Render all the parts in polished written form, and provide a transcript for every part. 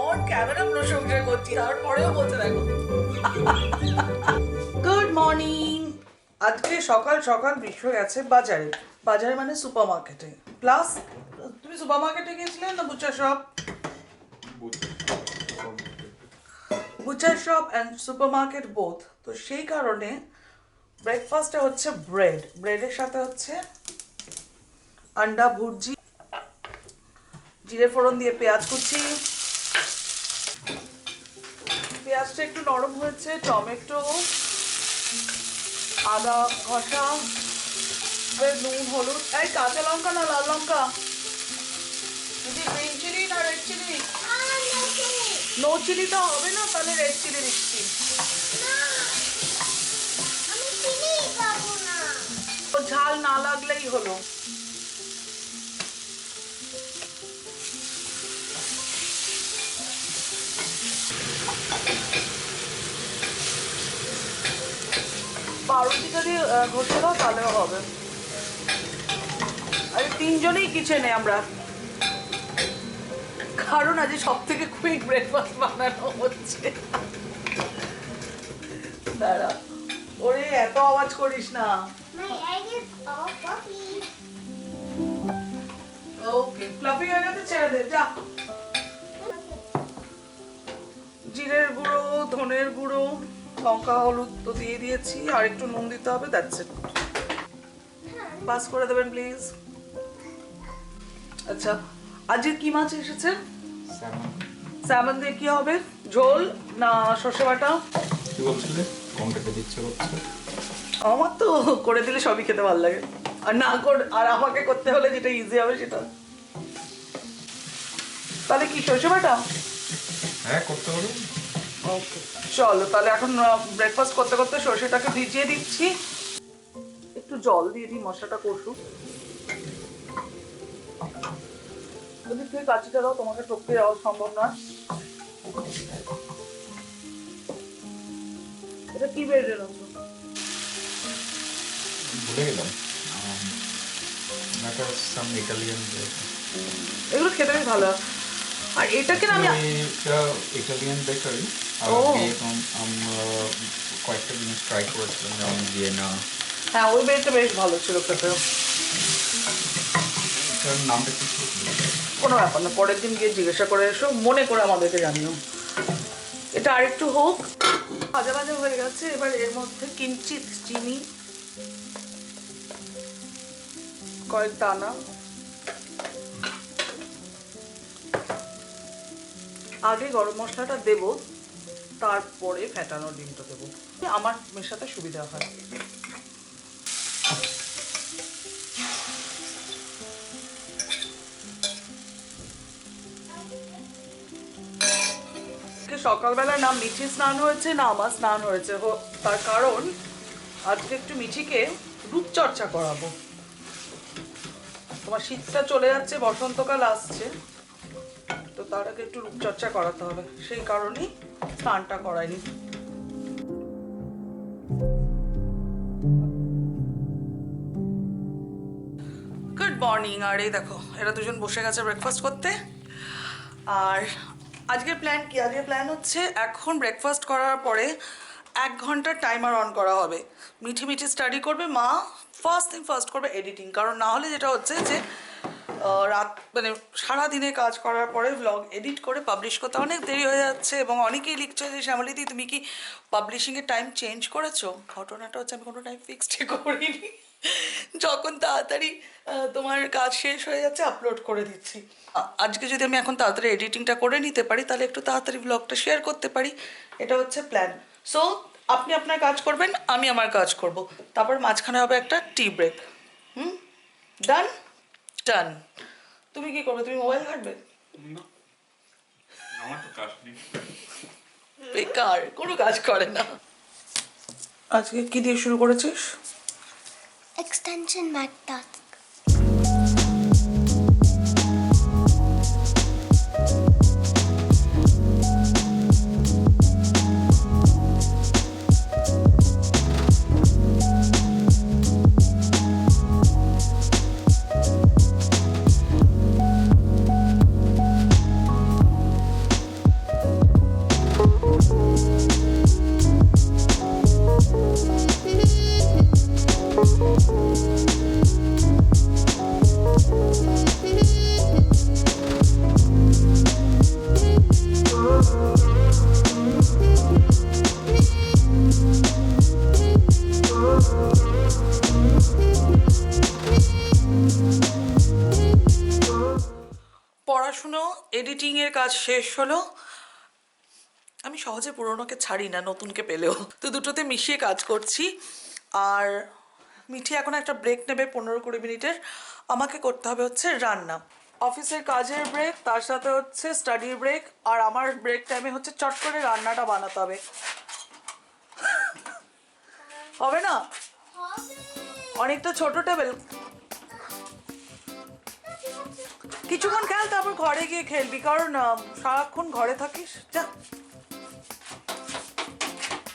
On camera প্রশংসা করছি, তারপরেও বলতে দেখো। Good morning. আজকে সকাল সকাল বিশ্ব গেছে বাজারে। বাজারে মানে সুপার মার্কেটে। প্লাস তুমি সুপার মার্কেটে গিয়েছিলে না Butcher shop? Butcher shop and super market both. তো সেই কারণে ব্রেকফাস্টে হচ্ছে ব্রেডের সাথে হচ্ছে আন্ডা ভুর্জি, জিরে ফোড়ন দিয়ে পেঁয়াজ কুচি, পেঁয়াজটা একটু নরম হয়েছে, টমেটো, আদা ঘষা, নুন হলুদ, এই কাঁচা লঙ্কা না লাল লঙ্কা, যদি গ্রিন চিলি না রেড চিলি? নো চিলি তো হবে না, তাহলে রেড চিলি দিচ্ছি। ঝাল না লাগলেই হলো। পাউরুটি যদি ঘষে দাও তাহলেও হবে। আরে তিনজনেই কিচেনে আমরা, কারণ আজ সব থেকে কুইক ব্রেকফাস্ট বানানো হচ্ছে। দাঁড়া, ওরে এত আওয়াজ করিস না। ওকে, ফ্লাফি হয়ে গেছে, ছেড়ে দে যা। জিরের গুঁড়ো, ধনের গুঁড়ো, লঙ্কা হলুদ তো দিয়ে দিয়েছি, আর একটু নুন দিতে হবে, দ্যাটস ইট। পাস করে দেবেন প্লিজ। আচ্ছা, আজকে কি মাছ এসেছে? স্যামন দিয়ে কি হবে? ঝোল না সর্ষে বাটা? কি বলছিলে? কোনটা খেতে ইচ্ছে করছে? আমার তো করে দিলে সবই খেতে ভালো লাগে, আর না আর আমাকে করতে হলে যেটা ইজি হবে সেটা। তাহলে কি সর্ষে বাটা? হ্যাঁ, করতে পারো। ওকে, চলো তাহলে এখন ব্রেকফাস্ট করতে করতে সর্ষেটাকে ভিজিয়ে দিচ্ছি। একটু জল দিয়ে দিই, মশলাটা কষুক। যদি তুই কাচিটা দাও, তোমাকে টপকে যাওয়া সম্ভব না। এটা কি বেড়ে এনেছো? ভুলে গেলাম। এটা সাম ইটালিয়ান। এগুলো খেতে বেশ ভালো। আর এটাকে না আমি এটা ইটালিয়ান বেকারি। আর আমরা কয়েকটা জিনিস ট্রাই করেছিলাম, যেমন ভিয়েনা। হ্যাঁ, ওই বেড়েটা বেশ ভালো ছিল খেতে। এটার নামটা কি ছিল? কোনো ব্যাপার না, পরের দিন গিয়ে জিজ্ঞাসা করে এসো, মনে করে আমাদেরকে জানিও। এটা আরেকটু হোক, ভাজা ভাজা হয়ে গেছে। এবার এর মধ্যে কিঞ্চিত চিনি, কয়েক দানা, আগে গরম মশলাটা দেব, তারপরে ফেটানো ডিমটা দেবো, আমার মেশাতে সুবিধা হয়। সকালবেলা না মিঠি স্নান হয়েছে না আমার স্নান হয়েছে, তার কারণ আজকে একটু মিঠিকে রূপচর্চা করাবো। তোমার শীতটা চলে যাচ্ছে, বসন্তকাল আসছে, তো তার আগে একটু রূপচর্চা করাতে হবে, সেই কারণেই স্নানটা করাইনি। Good morning. আর এই দেখো, এরা দুজন বসে গেছে ব্রেকফাস্ট করতে। আর আজকের প্ল্যান কি? আজকের প্ল্যান হচ্ছে এখন ব্রেকফাস্ট করার পরে 1 ঘন্টা টাইমার অন করা হবে। মিঠি মিঠি স্টাডি করবে, মা ফার্স্ট করবে এডিটিং। কারণ না হলে যেটা হচ্ছে যে রাত মানে সারাদিনে কাজ করার পরে ব্লগ এডিট করে পাবলিশ করতে অনেক দেরি হয়ে যাচ্ছে, এবং অনেকেই লিখছে যে শ্যামলীদি তুমি কি পাবলিশিংয়ের টাইম চেঞ্জ করেছো? ঘটনাটা হচ্ছে আমি কোনো টাইম ফিক্সড করিনি, যখন তাড়াতাড়ি তোমার কাজ শেষ হয়ে যাচ্ছে আপলোড করে দিচ্ছি। আজকে যদি আমি এখন তাড়াতাড়ি এডিটিংটা করে নিতে পারি, তাহলে একটু তাড়াতাড়ি ব্লগটা শেয়ার করতে পারি, এটা হচ্ছে প্ল্যান। সো আপনি আপনার কাজ করবেন, আমি আমার কাজ করব, তারপর মাঝখানে হবে একটা টি ব্রেক। ডান ডান। তুমি কি করবে? তুমি মোবাইল ঘাঁটবে? আমার তো কাজ নেই, বেকার, কোনো কাজ করে না। আজকে কি দিয়ে শুরু করেছিস? Extension Mac Task. এডিটিংয়ের কাজ শেষ হলো। আমি সহজে পুরোনোকে ছাড়ি না, নতুনকে পেলেও, তো দুটোতে মিশিয়ে কাজ করছি। আর মিঠি এখন একটা ব্রেক নেবে 15-20 মিনিটের। আমাকে করতে হবে হচ্ছে রান্না, অফিসের কাজের ব্রেক, তার সাথে হচ্ছে স্টাডির ব্রেক। আর আমার ব্রেক টাইমে হচ্ছে চট করে রান্নাটা বানাতে হবে। হবে না? অনেকটা ছোট টেবিল। কিছুক্ষণ খেল, তারপর ঘরে গিয়ে খেলবি, কারণ সারাক্ষণ ঘরে থাকিস। যা,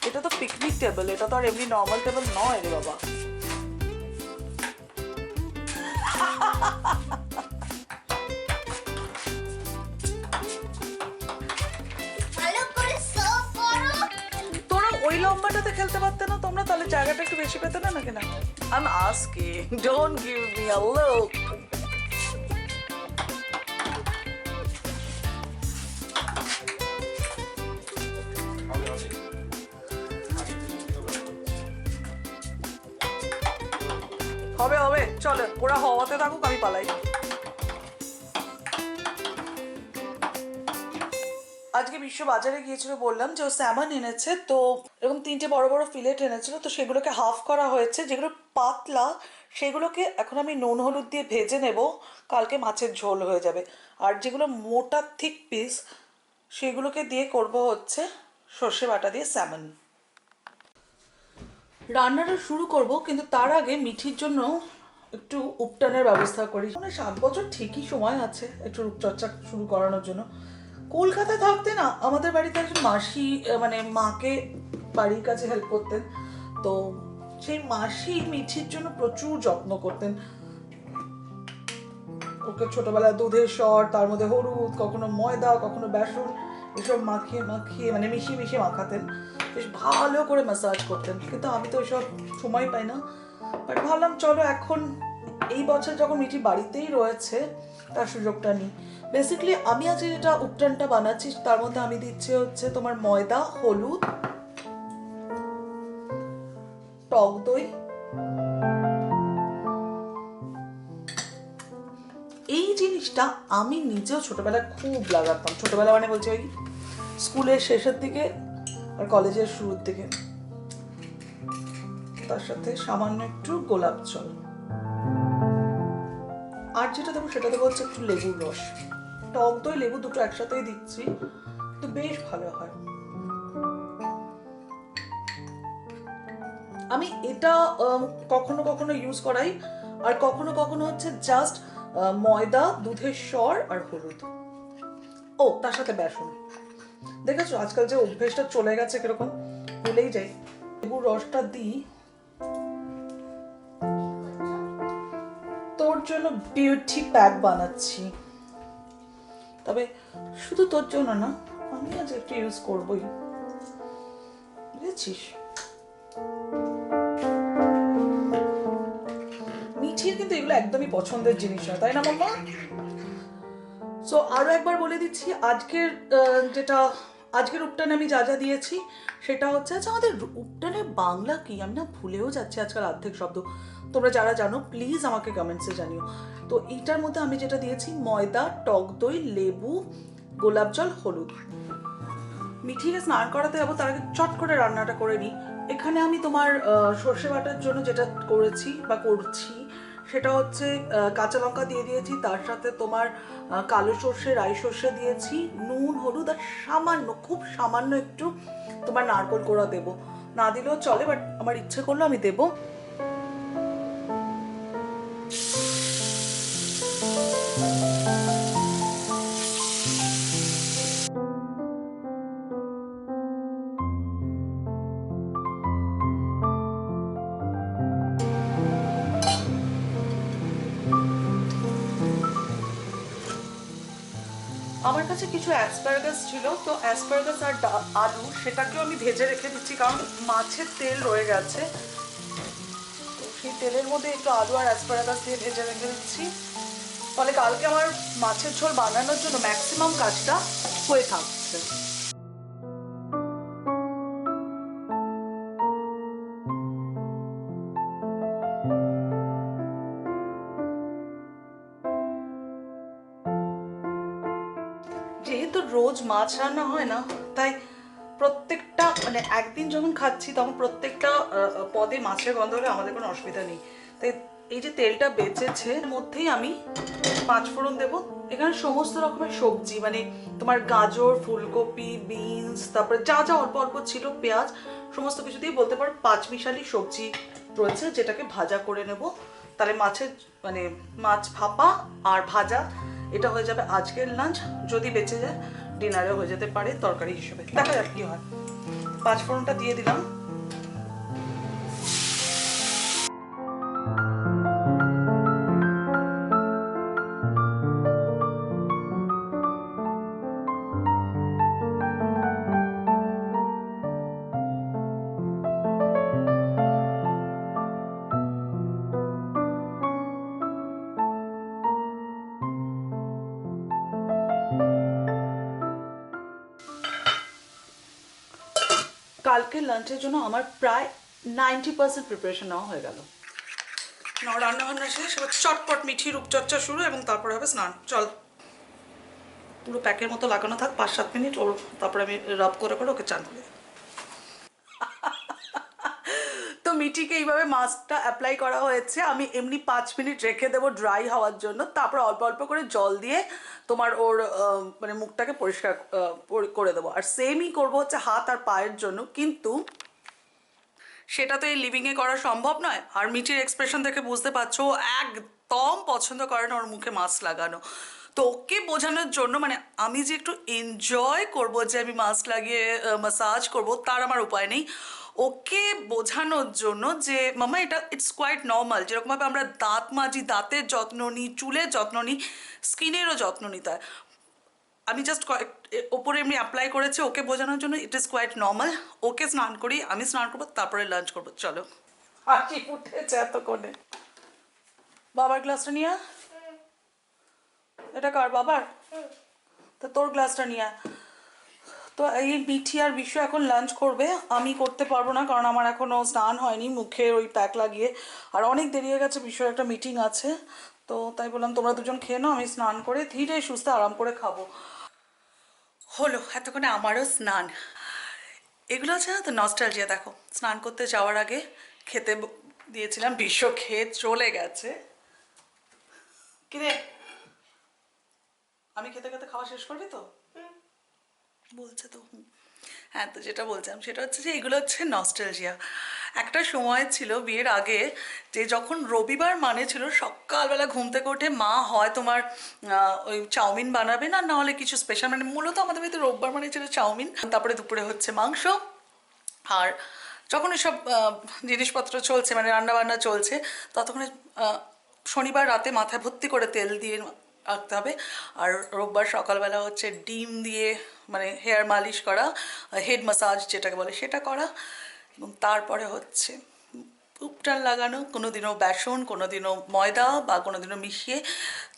এটা তো পিকনিক টেবিল, এটা তো আর এমনি নর্মাল টেবিল নয় রে বাবা। ভালো করে সার্ভ করো। তোরা ওই লম্বাটাতে খেলতে পারতে না তোমরা? তাহলে জায়গাটা একটু বেশি পেতে না নাকি? না, I'm asking, don't give me a look. হবে হবে, চলো ওরা হওয়াতে থাকুক, আমি পালাই। আজকে বিশ্ব বাজারে গিয়েছিল, বললাম যে ও স্যামন এনেছে, তো এরকম 3টে বড় বড় ফিলেট এনেছিল, তো সেগুলোকে হাফ করা হয়েছে। যেগুলো পাতলা সেগুলোকে এখন আমি নুন হলুদ দিয়ে ভেজে নেব, কালকে মাছের ঝোল হয়ে যাবে। আর যেগুলো মোটা থিক পিস সেগুলোকে দিয়ে করব হচ্ছে সর্ষে বাটা দিয়ে স্যামন। রান্নাটা শুরু করব, কিন্তু তার আগে মিঠির জন্য একটু উপটানের ব্যবস্থা করি। মানে 7 বছর ঠিকই সময় আছে একটু রূপচর্চা শুরু করানোর জন্য। কলকাতায় থাকতে না আমাদের বাড়িতে একজন মাসি, মানে মাকে বাড়ির কাছে হেল্প করতেন, তো সেই মাসি মিঠির জন্য প্রচুর যত্ন করতেন। ওকে ছোটবেলায় দুধের সর, তার মধ্যে হলুদ, কখনো ময়দা, কখনো বেসন, এসব মাখিয়ে মাখিয়ে মানে মিশিয়ে মিশিয়ে মাখাতেন, বেশ ভালো করে ম্যাসাজ করতেন। কিন্তু আমি তো ওইসব সময় পাই না, বাট ভাবলাম চলো এখন এই বছর যখন মিঠি বাড়িতেই রয়েছে তার সুযোগটা নিই। বেসিক্যালি আমি আজ যেটা উপটানটা বানাচ্ছি তার মধ্যে আমি দিচ্ছি হচ্ছে তোমার ময়দা, হলুদ, টক দই, এই জিনিসটা আমি নিজেও ছোটবেলায় খুব লাগাতাম। ছোটবেলা মানে বলছি ওই স্কুলের শেষের দিকে আর কলেজের শুরুর দিকে। তার সাথে সামান্য একটু গোলাপ জল, আর যেটা দেবো সেটা দেবো হচ্ছে একটু লেবুর রস। টক দই লেবু দুটো একসাথেই দিচ্ছি, তো বেশ ভালো হয়। আমি এটা কখনো কখনো ইউজ করাই, আর কখনো কখনো হচ্ছে জাস্ট ময়দা, দুধের সর আর হলুদ, ও তার সাথে বেসন। দেখেছো আজকাল যে অভ্যেসটা চলে গেছে কিরকম, ভুলেই যাই। লেবুর রসটা দিই। তোর জন্য বিউটি প্যাক বানাচ্ছি, তবে শুধু তোর জন্য না, আমি আজ একটু ইউজ করবই, বুঝেছিস? মিঠির কিন্তু এগুলো একদমই পছন্দের জিনিস নয়, তাই না মাম্মা? সো আরো একবার বলে দিচ্ছি আজকের যেটা আজকের উপটানে আমি যা যা দিয়েছি সেটা হচ্ছে, আচ্ছা আমাদের উপটানের বাংলা কি, আমি না ভুলেও যাচ্ছি আজকাল অর্ধেক শব্দ। তোমরা যারা জানো প্লিজ আমাকে কমেন্টসে জানিও। তো এইটার মধ্যে আমি যেটা দিয়েছি ময়দা, টক দই, লেবু, গোলাপ জল, হলুদ। মিঠিকে স্নান করাতে যাবো, তার আগে চট করে রান্নাটা করে নিই। এখানে আমি তোমার সর্ষে বাটার জন্য যেটা করেছি বা করছি সেটা হচ্ছে কাঁচা লঙ্কা দিয়ে দিয়েছি, তার সাথে তোমার কালো সর্ষে, রাই সর্ষে দিয়েছি, নুন, হলুদ, আর সামান্য, খুব সামান্য একটু তোমার নারকোল কোড়া দেবো। না দিলেও চলে, বাট আমার ইচ্ছে করলো আমি দেবো। আমার কাছে কিছু অ্যাসপারাগাস ছিল, তো অ্যাসপারাগাস আর আলু সেটাকেও আমি ভেজে রেখে দিচ্ছি, কারণ মাছের তেল রয়ে গেছে, তো সেই তেলের মধ্যে একটু আলু আর অ্যাসপারাগাস দিয়ে ভেজে রেখে দিচ্ছি। ফলে কালকে আমার মাছের ঝোল বানানোর জন্য ম্যাক্সিমাম কাজটা হয়ে থাকছে। যেহেতু রোজ মাছ রান্না হয় না, তাই প্রত্যেকটা মানে একদিন যখন খাচ্ছি তখন প্রত্যেকটা পদে মাছের গন্ধ হলে আমাদের কোনো অসুবিধা নেই। তাই এই যে তেলটা বেঁচেছে এর মধ্যেই আমি পাঁচফোড়ন দেবো। এখানে সমস্ত রকমের সবজি মানে তোমার গাজর, ফুলকপি, বিনস, তারপরে যা যা অল্প অল্প ছিল, পেঁয়াজ, সমস্ত কিছু দিয়ে বলতে পারো পাঁচমিশালি সবজি রয়েছে, যেটাকে ভাজা করে নেব। তাহলে মাছের মানে মাছ ভাপা আর ভাজা এটা হয়ে যাবে আজকের লাঞ্চ। যদি বেঁচে যায় ডিনারে হয়ে যেতে পারে তরকারি হিসেবে, দেখা যাক কি হয়। পাঁচফোড়নটা দিয়ে দিলাম। কালকে লাঞ্চের জন্য আমার প্রায় 90% প্রিপারেশন নেওয়া হয়ে গেল। না, রান্না বান্না শেষ, এবার চটপট মিঠি রূপচর্চা শুরু এবং তারপরে হবে স্নান। চল, পুরো প্যাকের মতো লাগানো থাক 5-7 মিনিট, ওর তারপরে আমি রাব করে করে ওকে চান করে দিই। তো মিঠিকে এইভাবে মাস্কটা অ্যাপ্লাই করা হয়েছে। আমি এমনি 5 মিনিট রেখে দেবো ড্রাই হওয়ার জন্য, তারপর অল্প অল্প করে জল দিয়ে তোমার ওর মানে মুখটাকে পরিষ্কার করে দেবো। আর সেমই করবো হচ্ছে হাত আর পায়ের জন্য, কিন্তু সেটা তো এই লিভিংয়ে করা সম্ভব নয়। আর মিঠির এক্সপ্রেশন থেকে বুঝতে পারছো ও একদম পছন্দ করে না ওর মুখে মাস্ক লাগানো। তো ওকে বোঝানোর জন্য মানে আমি যে একটু এনজয় করবো যে আমি মাস্ক লাগিয়ে ম্যাসাজ করবো, তার আমার উপায় নেই। ওকে বোঝানোর জন্য যে মামা এটা ইটস কোয়াইট নর্মাল, যেরকমভাবে আমরা দাঁত মাজি, দাঁতের যত্ন নিই, চুলের যত্ন নিই, স্কিনেরও যত্ন নিতে হয়। আমি জাস্ট ওপরে এমনি অ্যাপ্লাই করেছি ওকে বোঝানোর জন্য, ইট ইজ কোয়াইট নর্মাল। ওকে স্নান করি, আমি স্নান করবো, তারপরে লাঞ্চ করবো। চলো, হাসি ফুটেছে এতক্ষণে। বাবার গ্লাসটা নিয়ে আয়। এটা কার? বাবার? তো তোর গ্লাসটা নিয়ে আয়। তো এই মিঠি আর বিশ্ব এখন লাঞ্চ করবে, আমি করতে পারবো না কারণ আমার এখনও স্নান হয়নি, মুখে ওই প্যাক লাগিয়ে আর অনেক দেরি হয়ে গেছে, বিশ্বের একটা মিটিং আছে। তো তাই বললাম তোমরা দুজন খেয়ে নাও, আমি স্নান করে ধীরে সুস্থে আরাম করে খাবো। হলো এতক্ষণে আমারও স্নান। এগুলো আছে না তো নস্টালজিয়া। দেখো, স্নান করতে যাওয়ার আগে খেতে দিয়েছিলাম, বিশ্ব খেয়ে চলে গেছে। কিরে, আমি খেতে খেতে খাওয়া শেষ করবি তো? বলছে তো হ্যাঁ। তো যেটা বলছিলাম সেটা হচ্ছে যে এগুলো হচ্ছে নস্টালজিয়া। একটা সময় ছিল বিয়ের আগে যে যখন রবিবার মানে ছিল সকালবেলা ঘুম থেকে উঠে মা হয় তোমার ওই চাউমিন বানাবে, না নাহলে কিছু স্পেশাল, মানে মূলত আমাদের বাড়িতে রোববার মানে ছিল চাউমিন, তারপরে দুপুরে হচ্ছে মাংস। আর যখন এসব জিনিসপত্র চলছে মানে রান্নাবান্না চলছে, ততক্ষণ শনিবার রাতে মাথায় ভর্তি করে তেল দিয়ে রাখতে হবে। আর রোববার সকালবেলা হচ্ছে ডিম দিয়ে মানে হেয়ার মালিশ করা, হেড ম্যাসাজ যেটাকে বলে সেটা করা, এবং তারপরে হচ্ছে উপটান লাগানো, কোনো দিনও বেসন, কোনো দিনও ময়দা বা কোনো দিনও মিশিয়ে,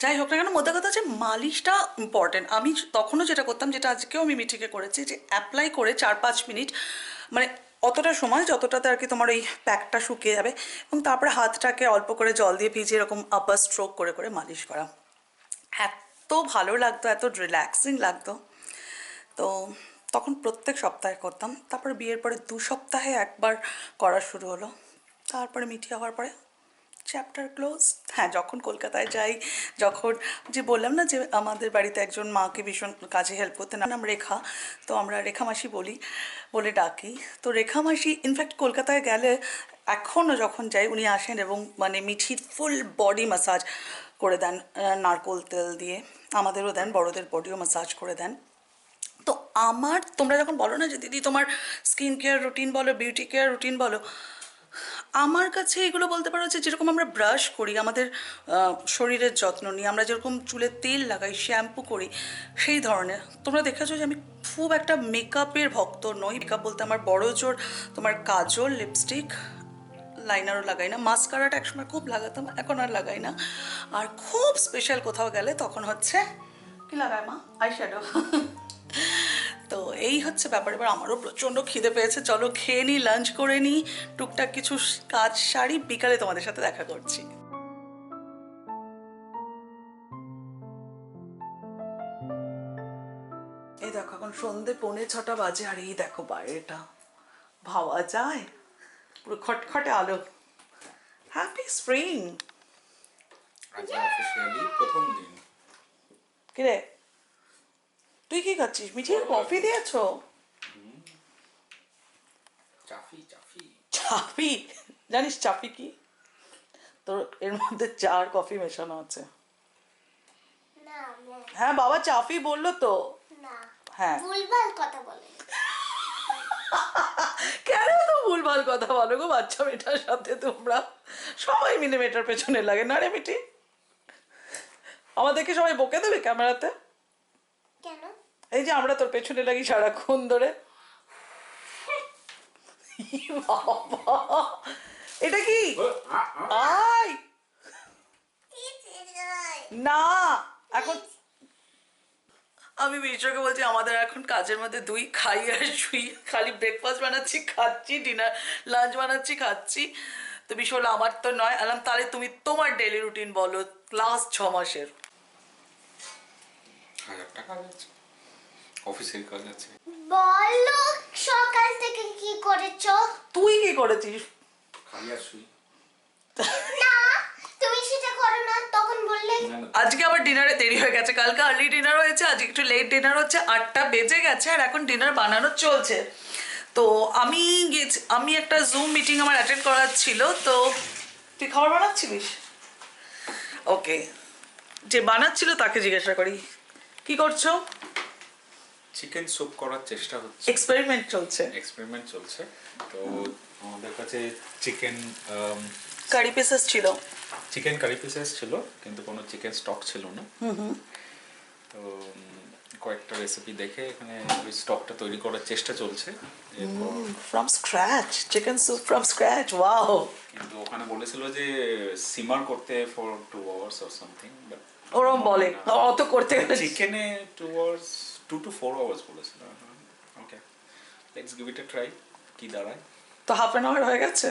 যাই হোক না কেন মোদ্দা কথা হচ্ছে মালিশটা ইম্পর্টেন্ট। আমি তখনও যেটা করতাম, যেটা আজকেও আমি মিঠিকে করেছি, যে অ্যাপ্লাই করে 4-5 মিনিট মানে অতটা সময় যতটাতে আর কি তোমার এই প্যাকটা শুকিয়ে যাবে, এবং তারপরে হাতটাকে অল্প করে জল দিয়ে ভিজিয়ে এরকম আপার স্ট্রোক করে করে মালিশ করা। এত ভালো লাগতো, এত রিল্যাক্সিং লাগতো। তো তখন প্রত্যেক সপ্তাহে করতাম, তারপরে বিয়ের পরে 2 সপ্তাহে একবার করা শুরু হলো, তারপরে মিঠি হওয়ার পরে চ্যাপ্টার ক্লোজ। হ্যাঁ, যখন কলকাতায় যাই, যখন যে বললাম না যে আমাদের বাড়িতে একজন মাকে ভীষণ কাজে হেল্প করতে, নাম রেখা, তো আমরা রেখা মাসি বলে ডাকি। তো রেখা মাসি ইনফ্যাক্ট কলকাতায় গেলে এখনও যখন যাই উনি আসেন এবং মানে মিঠির ফুল বডি ম্যাসাজ করে দেন নারকোল তেল দিয়ে, আমাদেরও দেন, বড়দের বডিও ম্যাসাজ করে দেন। তো আমার, তোমরা যখন বলো না যে দিদি তোমার স্কিন কেয়ার রুটিন বলো, বিউটি কেয়ার রুটিন বলো, আমার কাছে এগুলো বলতে পারো যে যেরকম আমরা ব্রাশ করি, আমাদের শরীরের যত্ন নিই, আমরা যেরকম চুলে তেল লাগাই, শ্যাম্পু করি, সেই ধরনের। তোমরা দেখেছো যে আমি খুব একটা মেকআপের ভক্ত নই। মেকআপ বলতে আমার বড় জোর তোমার কাজল, লিপস্টিক, লাইনারও লাগাই না, মাস্কারাটা একসময় খুব লাগাতাম, এখন আর লাগাই না। আর খুব স্পেশাল কোথাও গেলে তখন হচ্ছে কি লাগায় মা, আইশ্যাডো। তো এই হচ্ছে ব্যাপার। এবার আমারও প্রচণ্ড খিদে পেয়েছে, চলো খেয়ে নিই, লাঞ্চ করে নিই, টুকটাক কিছু কাজ সারি, বিকালে তোমাদের সাথে দেখা করছি। এই দেখো এখন সন্ধে 5:45 বাজে আর এই দেখো বাইরেটা ভাবা যায় পুরো খটখটে আলো। Happy spring. আজ অফিসিয়ালি প্রথম দিন। কিরে তুই কি খাচ্ছিস? মিঠির কফি দিয়েছো? চাফি চাফি। চাপি? জানিস চাপি কি? তোর এর মধ্যে চা আর কফি মেশানো আছে। না হ্যাঁ বাবা চাপি বললো তো। না হ্যাঁ ভুলভাল কথা বলে। কেন তো ভুলভাল কথা বলো গো বাচ্চা মেয়েটার সাথে তোমরা সবাই মিলে মেয়েটার পেছনে লাগে না রে মিটি? আমাদেরকে সবাই বকে দেবে ক্যামেরাতে? কেন? এই যে আমরা তোর পেছনে লাগি সারাক্ষণ ধরে। বাবা এটা কি? আয় না এখন আমি মিশ্রকে বলছি আমাদের এখন কাজের মধ্যে দুই খাই আর শুই, খালি ব্রেকফাস্ট বানাচ্ছি খাচ্ছি, ডিনার লাঞ্চ বানাচ্ছি খাচ্ছি। তো বিশ বললো আমার তো নয়। আলাম তাহলে তুমি তোমার ডেলি রুটিন বলো লাস্ট 6 মাসের। 1000 টাকা আছে, অফিসের কাজ আছে। বলো সকাল থেকে কি করেছো? তুই কি করেছিস? খালি আর শুই। না তুমি সেটা করো না, তখন বললে। না না, আজকে আবার ডিনারে দেরি হয়ে গেছে, কালকে আর্লি ডিনার হয়েছে, আজকে একটু লেট ডিনার হচ্ছে, 8টা বেজে গেছে আর এখন ডিনার বানানো চলছে। তো আমি একটা জুম মিটিং আমার অ্যাটেন্ড করার ছিল। তো তুই খাবার বানাচ্ছিলিস? ওকে, যে বানাচ্ছিল তাকে জিজ্ঞাসা করি কি করছো? চিকেন স্যুপ করার চেষ্টা হচ্ছে, এক্সপেরিমেন্ট চলছে, এক্সপেরিমেন্ট চলছে। তো আমাদের কাছে চিকেন কারি পিসেস ছিল, চিকেন কারি পিসেস ছিল কিন্তু কোনো চিকেন স্টক ছিল না। তো কয়েকটা রেসিপি দেখে এখানে ওই স্টকটা তৈরি করার চেষ্টা চলছে। এরপর from scratch chicken soup from scratch, wow. কিন্তু ওখানে বলেছিল যে সিমার করতে for 2 hours or something, but ওরম বলে অত করতে গেলে চিকেনে 2 আওয়ার্স 2 to 4 আওয়ার্স বলেছিল। Okay, let's give it a try, কি দাঁড়ায়। তো হাফ অ্যান আওয়ার হয়ে গেছে,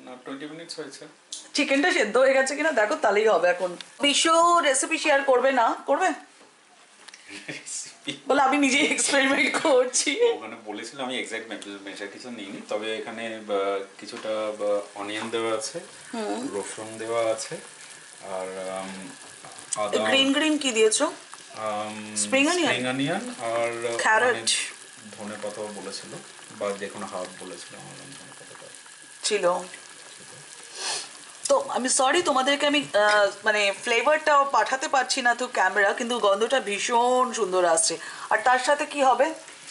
না 20 মিনিটস হয়েছে। চিকেনটা সেদ্ধ হয়ে গেছে কিনা দেখো তাহলেই হবে। এখন বিশ্ব রেসিপি শেয়ার করবে না? করবে রেসিপি বলে আমি নিজেই এক্সপেরিমেন্ট করছি। ওখানে বলেছিল, আমি এক্সাক্ট মেজার কিছু নিইনি, তবে এখানে কিছুটা অনিয়ন দেওয়া আছে, রসুন দেওয়া আছে, আর আদা, গ্রিন গ্রিন কি দিয়েছো? স্প্রিং অনিয়ন, অনিয়ন আর ক্যারট ধনে পাতাও বলেছিল, বা যে কোনো হার্ব বলেছিল। আমার ধনে পাতাটা ছিল। তো আমি সরি তোমাদেরকে আমি মানে ফ্লেভারটা পাঠাতে পারছি না তো ক্যামেরা, কিন্তু গন্ধটা ভীষণ সুন্দর আসছে। আর তার সাথে কি হবে?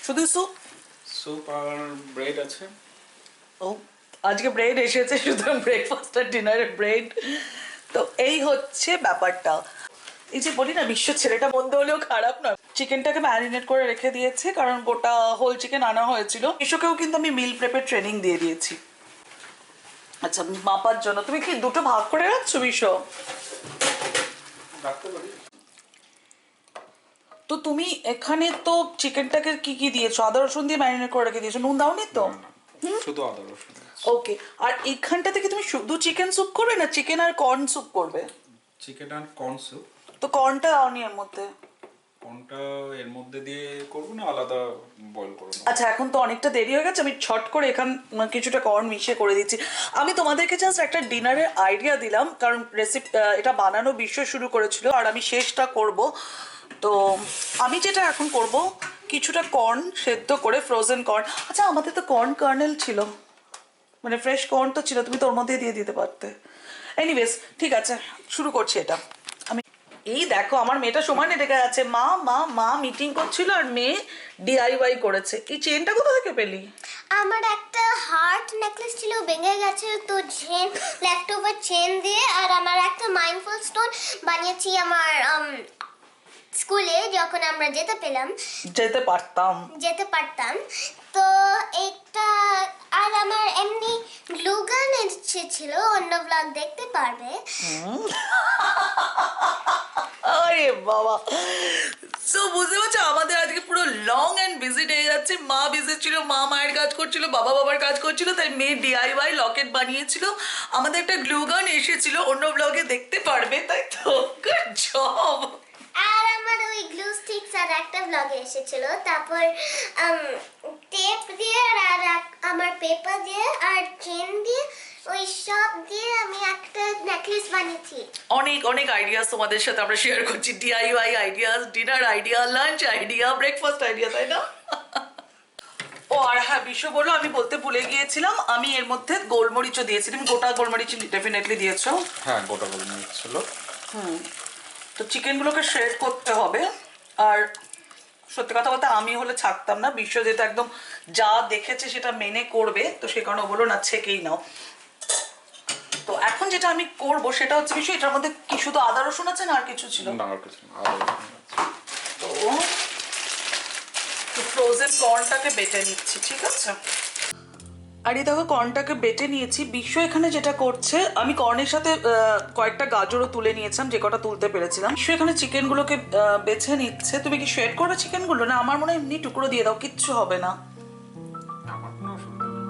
শুধু স্যুপ? স্যুপ আর ব্রেড আছে। ও আজকে ব্রেড এসেছে, সুতরাং ব্রেকফাস্ট আর ডিনারে ব্রেড। তো এই হচ্ছে ব্যাপারটা। এই যে বলি না বিশ্ব ছেলেটা মন্দ হলেও খারাপ নয়। চিকেনটাকে ম্যারিনেট করে রেখে দিয়েছে কারণ গোটা হোল চিকেন আনা হয়েছিল। বিশ্বকেও কিন্তু আমি মিল প্রেপের ট্রেনিং দিয়ে দিয়েছি। আচ্ছা মাপার জন্য তুমি কি দুটো ভাগ করে রাখছো বিশ্ব? রাখতে পারি। তো তুমি এখানে তো চিকেনটাকে কি কি দিয়েছো? আদা রসুন দিয়ে ম্যারিনেট করে রেখে দিয়েছো, নুন দাওনি তো? শুধু আদা রসুন। ওকে। আর এইখানটা থেকে তুমি শুধু চিকেন স্যুপ করবে না চিকেন আর কর্ন স্যুপ করবে? চিকেন আর কর্ন স্যুপ। তো কর্নটা দাওনি এর মধ্যে? কোনটা এর মধ্যে দিয়ে করবো না আলাদা বয়েল করবো? আচ্ছা এখন তো অনেকটা দেরি হয়ে গেছে, আমি ছট করে এখান কিছুটা কর্ন মিশিয়ে করে দিচ্ছি। আমি তোমাদেরকে জাস্ট একটা ডিনারের আইডিয়া দিলাম, কারণ রেসিপি এটা বানানো বিশ্ব শুরু করেছিল আর আমি শেষটা করব। তো আমি যেটা এখন করব, কিছুটা কর্ন সেদ্ধ করে, ফ্রোজেন কর্ন। আচ্ছা আমাদের তো কর্ন কার্নেল ছিল, মানে ফ্রেশ কর্ন তো ছিল, তুমি তো ওর মধ্যে দিয়ে দিতে পারতে। এনিওয়েজ ঠিক আছে, শুরু করছি এটা আমি। এই দেখো আমার মেয়েটা সমানে ডেকে আছে, মা মা মা মিটিং করছিল আর মেয়ে ডিআইওয়াই করেছে। এই চেনটা কোথা থেকে পেলি? আমার একটা হার্ট নেকলেস ছিল, ভেঙে গেছে, তো চেন লেফট ওভার চেন দিয়ে, আর আমার একটা মাইন্ডফুল স্টোন বানিয়েছি আমার স্কুলে যখন আমরা যেতে পারতাম। তো একটা, আর আমার এমনি গ্লু গান ছিল, অন্য ব্লগ দেখতে পারবে। আরে বাবা, সো বুঝতে পারছো আমাদের আজকে পুরো লং অ্যান্ড বিজি ডে যাচ্ছে। মা বিজি ছিল, মা মায়ের কাজ করছিল, বাবা বাবার কাজ করছিল, তাই মেয়ে ডিআইওয়াই লকেট বানিয়েছিল। আমাদের একটা গ্লু গান এসেছিল, অন্য ব্লগে দেখতে পারবে। তাই তো গুড জব। আর আমার ওই গ্লু স্টিক্স আর একটা ব্লগে এসেছিল। তারপর টেপ দিয়ে আর আমার পেপার দিয়ে আর চেন দিয়ে ওই সব দিয়ে আমি একটা নেকলেস বানিয়েছি। অনেক অনেক আইডিয়াস তোমাদের সাথে আমরা শেয়ার করছি, DIY ideas, dinner idea, lunch idea, breakfast idea, তাই না? ও আর হ্যাঁ, বিশ্ব বললো, আমি বলতে ভুলে গিয়েছিলাম, আমি এর মধ্যে গোলমরিচও দিয়েছি। তুমি গোটা গোলমরিচ ডেফিনেটলি দিয়েছো। হ্যাঁ, গোটা গোলমরিচ ছিল। তো চিকেনগুলোকে শ্রেড করতে হবে। আর সত্যি কথা বলতে আমি হলে ছাড়তাম না, বিশ্ব যেটা একদম যা দেখেছে সেটা মেনে করবে, তো সে কারণে বললো না ছেকেই নাও। তো এখন যেটা আমি করব সেটা হচ্ছে বিশ্ব, এটার মধ্যে কি শুধু আদা রসুন আছে না আর কিছু ছিল? না, আর কিছু না, আদা রসুন আছে। তো ফ্রোজেন কর্নটাকে বেটে নিচ্ছি, ঠিক আছে? আর এই দেখো কর্নটাকে বেটে নিয়েছি। বিশ্ব এখানে যেটা করছে, আমি কর্নের সাথে কয়েকটা গাজরও তুলে নিয়েছিলাম, যে কটা তুলতে পেরেছিলাম। বিশ্ব এখানে চিকেনগুলোকে বেছে নিচ্ছে। তুমি কি শ্রেড করবে চিকেনগুলো, না আমার মনে হয় এমনি টুকরো দিয়ে দাও, কিচ্ছু হবে না? আমার কোনো অসুবিধা নেই।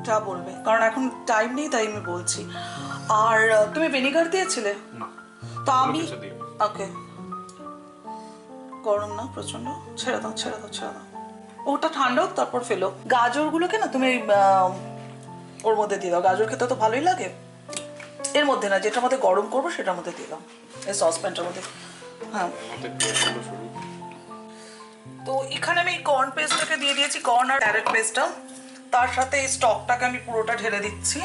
যা বলবে, কারণ এখন টাইম নেই তাই আমি বলছি। আর তুমি ভিনেগার দিয়েছিলে? না, তো আমি কিছু দিইনি। ওকে, গরম না প্রচন্ড? ছেড়ে দাও ছেড়ে দাও ছেড়ে দাও, ওটা ঠান্ডা হোক তারপর ফেলো। গাজরগুলোকে না তুমি ওর মধ্যে দিয়ে দাও, গাজর খেতে তো ভালোই লাগে। এর মধ্যে না, যেটার মধ্যে গরম করবো সেটার মধ্যে দিয়ে দাও, এই সসপ্যানটার মধ্যে। হ্যাঁ, তো এখানে আমি কর্ন পেস্টটাকে দিয়ে দিয়েছি, কর্ন আর ক্যারেট পেস্টটা। তার সাথে এই স্টকটাকে আমি পুরোটা ঢেলে দিচ্ছি।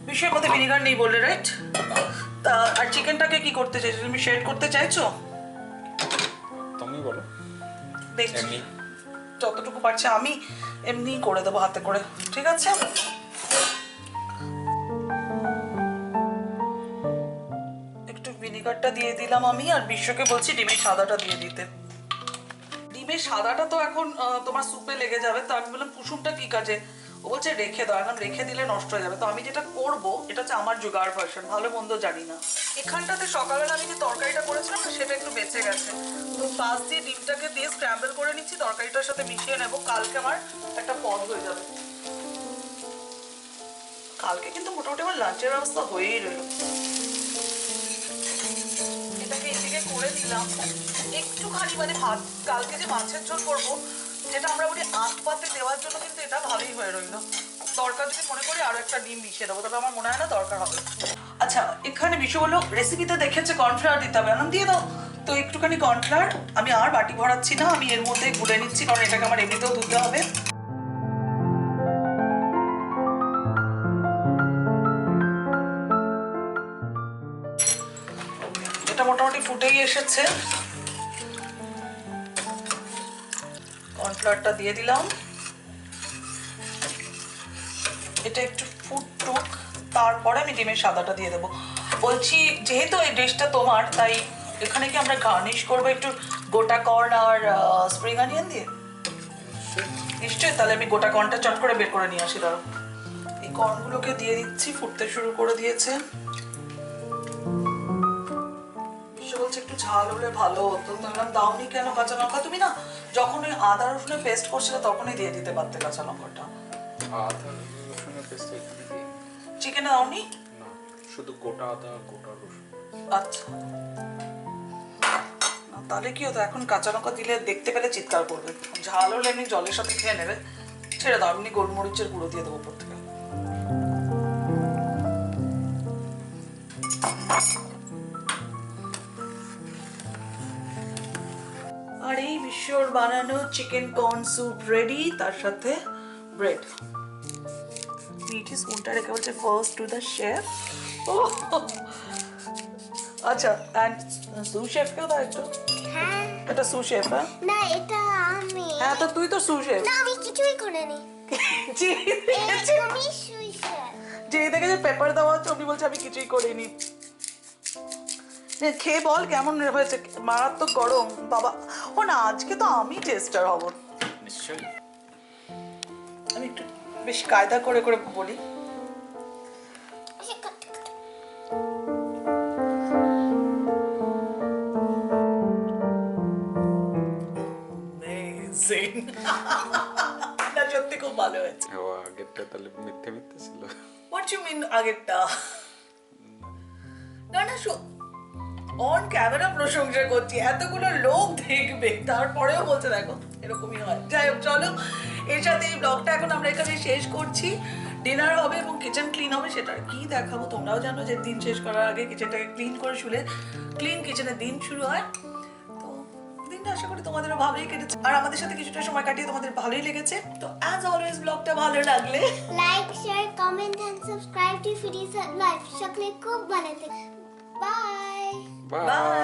বিষয়ের মধ্যে ভিনেগার নেই বললে, রাইট? আর চিকেনটাকে কি করতে চাইছো তুমি, শেড করতে চাইছো? তুমি বলো। দেখছি এমনি যতটুকু পারছি আমি এমনি করে দেবো হাতে করে, ঠিক আছে? একটু ভিনেগারটা দিয়ে দিলাম আমি, আর বিশ্বকে বলছি ডিমের সাদাটা দিয়ে দিতে। ডিমের সাদাটা তো এখন তোমার স্যুপে লেগে যাবে, তো আমি বললাম কুসুমটা কি কাজে? ও বলছে রেখে দাও, এখন রেখে দিলে নষ্ট হয়ে যাবে। তো আমি যেটা করব, এটা হচ্ছে আমার জোগাড় ভার্সন, ভালো মন্দ জানি না। এখানটাতে সকালবেলা আমি যে তরকারিটা করেছিলাম না, সেটা একটু বেঁচে গেছে, তো পাশ দিয়ে ডিমটাকে দিয়ে স্ক্র্যাম্বল করে নিচ্ছি, তরকারিটার সাথে মিশিয়ে নেবো। কালকে আমার একটা পদ হয়ে যাবে। কালকে কিন্তু মোটামুটি আমার লাঞ্চের ব্যবস্থা হয়েই রইল। এটাকে এদিকে করে দিলাম একটুখানি, মানে ভাত, কালকে যে মাছের ঝোল করবো, যেটা আমরা বলি আখ পাতে দেওয়ার জন্য, কিন্তু এটা ভালোই হয়ে রইল। দরকার যদি মনে করি আরো একটা ডিম মিশিয়ে দেবো, তবে আমার মনে হয় না দরকার হবে। আচ্ছা, এখানে বিষয় বললো রেসিপিতে দেখেছে কর্নফ্লাওয়ার দিতে হবে, দিয়ে দাও। তো একটুখানি কর্নফ্লাওয়ার আমি আর বাটি ভরাচ্ছি না, আমি এর মধ্যে গুলে নিচ্ছি, কারণ এটাকে আমার এমনিতেও ধুতে হবে। এটা মোটামুটি ফুটেই এসেছে। কর্নফ্লাওয়ারটা দিয়ে দিলাম, এটা একটু ফুটুক, তারপরে আমি ডিমের সাদাটা দিয়ে দেবো। বলছি যেহেতু এই ডিশটা তোমার, তাই এখানে কি আমরা গার্নিশ করবো একটু গোটা কর্ন আর স্প্রিং অনিয়ন দিয়ে? নিশ্চয়ই, তাহলে আমি গোটা কর্নটা চট করে বের করে নিয়ে আসি। দাঁড়ো, এই কর্নগুলোকে দিয়ে দিচ্ছি, ফুটতে শুরু করে দিয়েছে। বলছে একটু ঝাল হলে ভালো হতো, বললাম দাওনি কেন কাঁচা লঙ্কা? তুমি না যখন ওই আদা রসুনের পেস্ট করছিলে তখনই দিয়ে দিতে পারতে কাঁচা লঙ্কাটা। আদা রসুনের পেস্ট এখানে দিই। চিকেনে দাওনি? না, শুধু গোটা আদা, গোটা রসুন। আচ্ছা, তাহলে কি হতো, এখন কাঁচা লঙ্কা দিলে দেখতে পেলে চিৎকার করবে। ঝাল হলে এমনি জলের সাথে খেয়ে নেবে, ছেড়ে দাও। এমনি গোলমরিচের গুঁড়ো দিয়ে দেবো উপর থেকে। আর এই বিশ্বর বানানো চিকেন কর্ন স্যুপ রেডি, তার সাথে ব্রেড। মিঠি স্পুনটা রেখে বলছে ফার্স্ট টু দ্য শেফ। আচ্ছা, অ্যান্ড সু শেফকেও দাও একটু। হ্যাঁ, এটা সু শেফ? হ্যাঁ না এটা আমি। হ্যাঁ, তো তুই তো সু শেফ। না, আমি কিছুই করিনি। তুমি শুইছে। যে দেখে যে পেপার দেওয়া হচ্ছে, উনি বলছে আমি কিছুই করিনি। খেয়ে বল কেমন হয়েছে। মারাত্মক গরম বাবা। ও না, আজকে তো আমি টেস্টার হব নিশ্চয়ই। আমি একটু বেশ কায়দা করে করে বলি। না, সত্যি খুব ভালো হয়েছে। ও আগেরটা তাহলে মিথ্যে মিথ্যে ছিল। হোয়াট ইউ মিন আগেরটা? না না, অন ক্যামেরা প্রশংসা করছি, এতগুলো লোক দেখবে তারপরেও বলছে দেখো এরকমই হয়। যাই হোক চলো, এর সাথে এই ব্লগটা এখন আমরা এখানে শেষ করছি। ডিনার হবে এবং কিচেন ক্লিন হবে, সেটা আর কি দেখাবো। তোমরাও জানো যে দিন শেষ করার আগে কিচেনটাকে ক্লিন করে শুলে ক্লিন কিচেনের দিন শুরু হয়। তো দিনটা আশা করি তোমাদেরও ভালোই কেটেছে, আর আমাদের সাথে কিছুটা সময় কাটিয়ে তোমাদের ভালোই লেগেছে। তো অ্যাজ অলওয়েজ ব্লগটা ভালো লাগলে like share comment and subscribe to Foodies Life. সকলে খুব ভালো থেকে বাই। বাই।